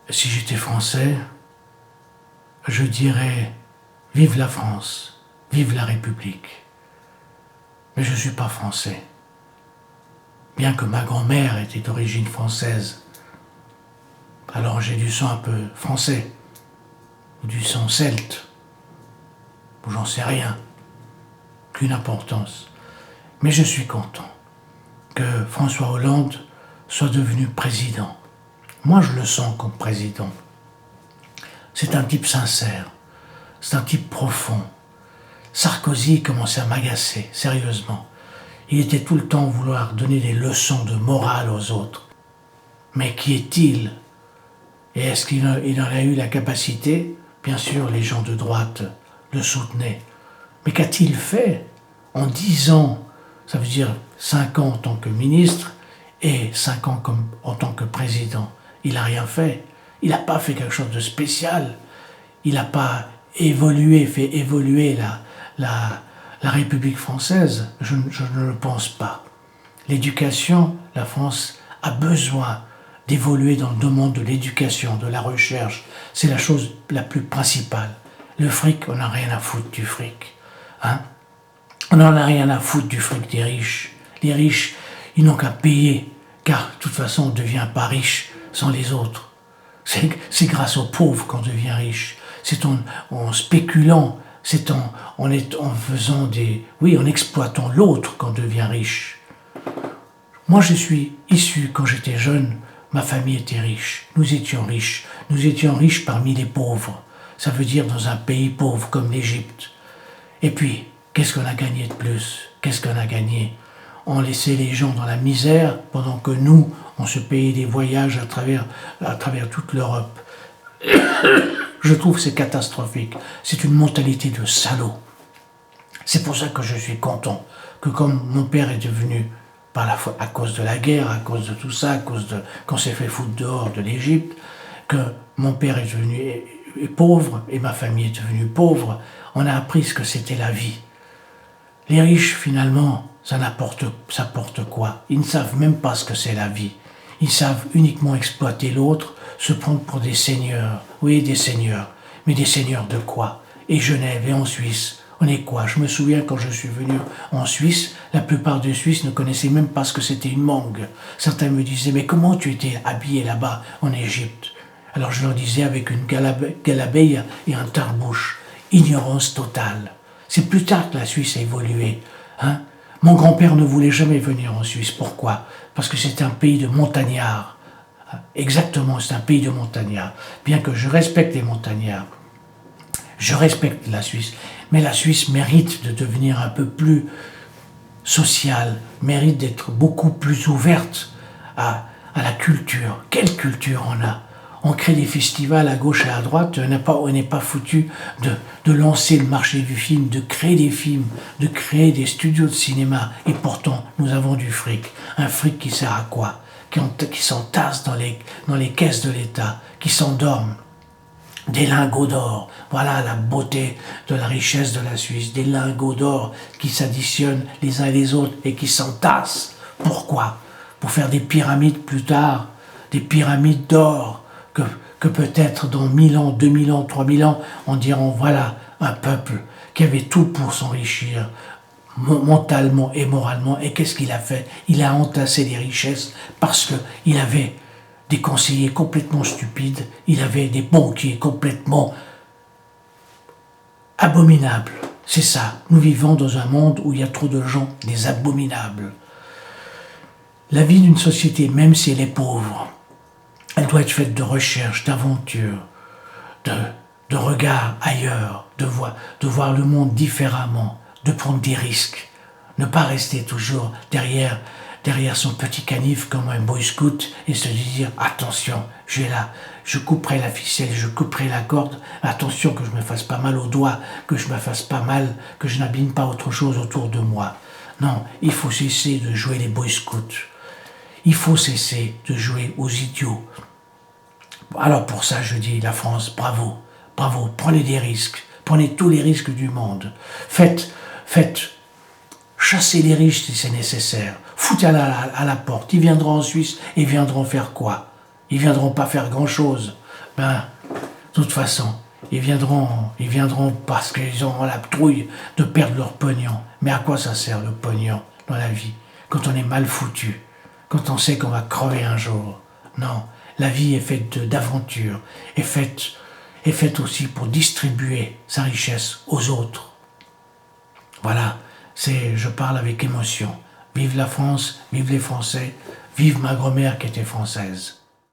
Si j'étais français, je dirais vive la France, vive la République. Mais je ne suis pas français. Bien que ma grand-mère était d'origine française, alors j'ai du sang un peu français, ou du sang celte, ou j'en sais rien, qu'une importance. Mais je suis content que François Hollande soit devenu président. Moi, je le sens comme président. C'est un type sincère, c'est un type profond. Sarkozy commençait à m'agacer, sérieusement. Il était tout le temps à vouloir donner des leçons de morale aux autres. Mais qui est-il? Et est-ce qu'il en a eu la capacité? Bien sûr, les gens de droite le soutenaient. Mais qu'a-t-il fait en 10 ans? Ça veut dire 5 ans en tant que ministre et 5 ans en tant que président. Il n'a rien fait. Il n'a pas fait quelque chose de spécial. Il n'a pas fait évoluer la République française. Je ne le pense pas. L'éducation, la France a besoin d'évoluer dans le domaine de l'éducation, de la recherche. C'est la chose la plus principale. Le fric, on n'a rien à foutre du fric. Hein? On n'en a rien à foutre du fric des riches. Les riches, ils n'ont qu'à payer, car de toute façon, on ne devient pas riche sans les autres. C'est grâce aux pauvres qu'on devient riche. C'est en spéculant, c'est en faisant en exploitant l'autre qu'on devient riche. Moi, je suis issu, quand j'étais jeune, ma famille était riche. Nous étions riches. Nous étions riches parmi les pauvres. Ça veut dire dans un pays pauvre comme l'Égypte. Et puis, qu'est-ce qu'on a gagné de plus? Qu'est-ce qu'on a gagné? On laissait les gens dans la misère pendant que nous, on se payait des voyages à travers toute l'Europe. Je trouve que c'est catastrophique. C'est une mentalité de salaud. C'est pour ça que je suis content que comme mon père est devenu, à cause de la guerre, à cause de tout ça, qu'on s'est fait foutre dehors de l'Égypte, que mon père est devenu pauvre et ma famille est devenue pauvre, on a appris ce que c'était la vie. Les riches, finalement, ça porte quoi? Ils ne savent même pas ce que c'est la vie. Ils savent uniquement exploiter l'autre, se prendre pour des seigneurs. Oui, des seigneurs. Mais des seigneurs de quoi? Et Genève et en Suisse, on est quoi? Je me souviens quand je suis venu en Suisse, la plupart des Suisses ne connaissaient même pas ce que c'était une mangue. Certains me disaient, mais comment tu étais habillé là-bas en Égypte? Alors je leur disais avec une galabeille et un tarbouche. Ignorance totale. C'est plus tard que la Suisse a évolué. Hein? Mon grand-père ne voulait jamais venir en Suisse. Pourquoi? Parce que c'est un pays de montagnards. Exactement, c'est un pays de montagnards. Bien que je respecte les montagnards, je respecte la Suisse. Mais la Suisse mérite de devenir un peu plus sociale, mérite d'être beaucoup plus ouverte à la culture. Quelle culture on a? On crée des festivals à gauche et à droite, on n'est pas foutu de lancer le marché du film, de créer des films, de créer des studios de cinéma. Et pourtant, nous avons du fric. Un fric qui sert à quoi? Qui s'entasse dans les caisses de l'État, qui s'endorment. Des lingots d'or, voilà la beauté de la richesse de la Suisse. Des lingots d'or qui s'additionnent les uns les autres et qui s'entassent. Pourquoi? Pour faire des pyramides plus tard, des pyramides d'or, que peut-être dans 1000 ans, 2000 ans, 3000 ans, on dira voilà un peuple qui avait tout pour s'enrichir mentalement et moralement. Et qu'est-ce qu'il a fait? Il a entassé des richesses parce qu'il avait des conseillers complètement stupides, il avait des banquiers complètement abominables. C'est ça, nous vivons dans un monde où il y a trop de gens, des abominables. La vie d'une société, même si elle est pauvre, elle doit être faite de recherche, d'aventure, de regard ailleurs, de voir le monde différemment, de prendre des risques, ne pas rester toujours derrière son petit canif comme un boy scout et se dire attention, je couperai la ficelle, je couperai la corde, attention que je me fasse pas mal aux doigts, que je me fasse pas mal, que je n'abîme pas autre chose autour de moi. Non, il faut cesser de jouer les boy scouts. Il faut cesser de jouer aux idiots. Alors pour ça, je dis, la France, bravo, bravo, prenez des risques, prenez tous les risques du monde. Faites, chassez les riches si c'est nécessaire. Foutez à la porte. Ils viendront en Suisse et viendront faire quoi? Ils viendront pas faire grand-chose. Ben, de toute façon, ils viendront parce qu'ils auront la trouille de perdre leur pognon. Mais à quoi ça sert le pognon dans la vie quand on est mal foutu, quand on sait qu'on va crever un jour? Non, la vie est faite d'aventures, est faite aussi pour distribuer sa richesse aux autres. Voilà, je parle avec émotion. Vive la France, vive les Français, vive ma grand-mère qui était française.